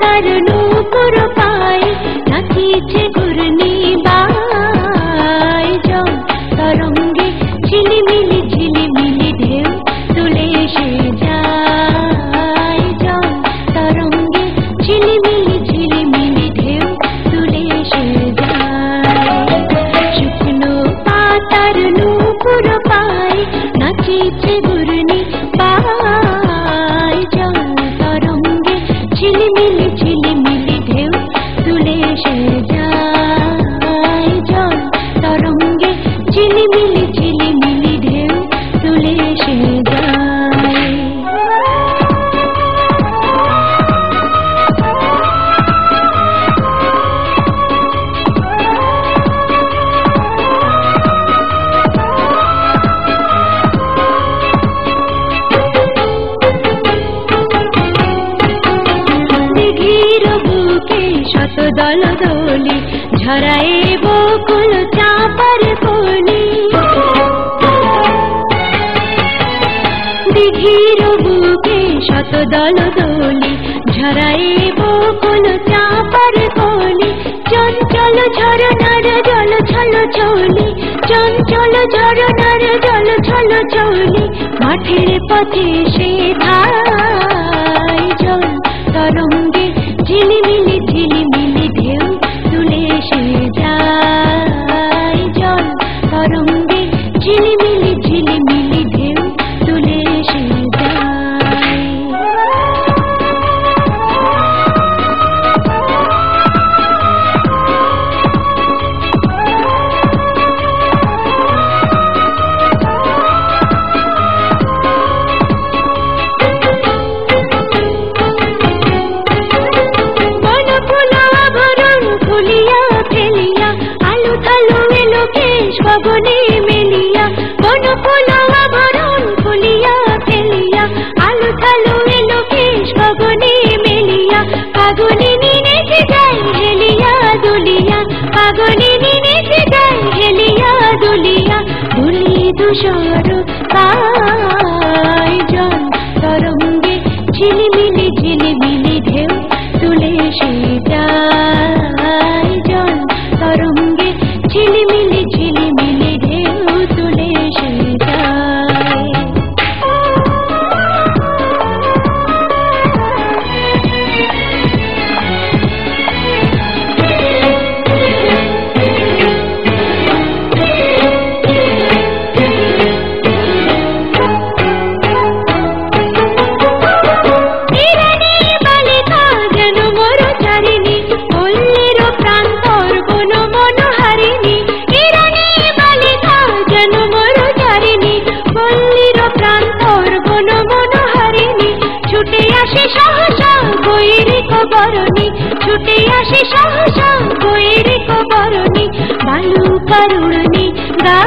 পাতার নূপুর পায়ে নাচিছে ঘূর্ণি বাই জল তরঙ্গে ঝিলিমিলি ঝিলিমিলি ঢেউ তুলে এসে যায় জল তরঙ্গে ঝিলিমিলি ঝিলিমিলি ঢেউ তুলে এসে যায় শুকনো পাতার নূপুর পায়ে নাচিছে ঘূর্ণি বাই জল তরঙ্গে ঝিলিমিলি ঝিলিমিলি ঢেউ তুলে এসে যায় জল তরঙ্গে ঝিলিমিলি ঝিলিমিলি ঢেউ তুলে এসে যায় দিঘির বুকে শত দল দোলি ঝরায়ে বকুল চাঁপার কলি দিঘির বুকে শত দল দোলি ঝরায়ে বকুল চাঁপার কলি চঞ্চল ঝরনার জল ছল ছলি চঞ্চল ঝরনার জল ছল ছলি মাঠের পথে সে ধায় জল তরঙ্গে ঝিলিমিলি ঝিলিমিলি ঢেউ তুলে এসে যায় জল তরঙ্গে ঝিলিমিলি ঝিলিমিলি ঢেউ তুলে এসে যায় গগনে মেলিয়া বন ফুল আভরণ খুলিয়া ফেলিয়া আলু থালু এলো কেশ গগনে মেলিয়া পাগলিনী নেচে যায় হেলিয়া দুলিয়া পাগলিনী নেচে যায় হেলিয়া দুলিয়া দুলি ধূসর পায় জল তরঙ্গে ঝিলিমিলি ঝিলিমিলি ঢেউ তুলে এসে যায় জল তরঙ্গে ঝিলিমিলি ঝিলিমিলি ঢেউ তুলে এসে যায় ছুটে আসে সহসা বৈরিক বরণী বালু করুণী গা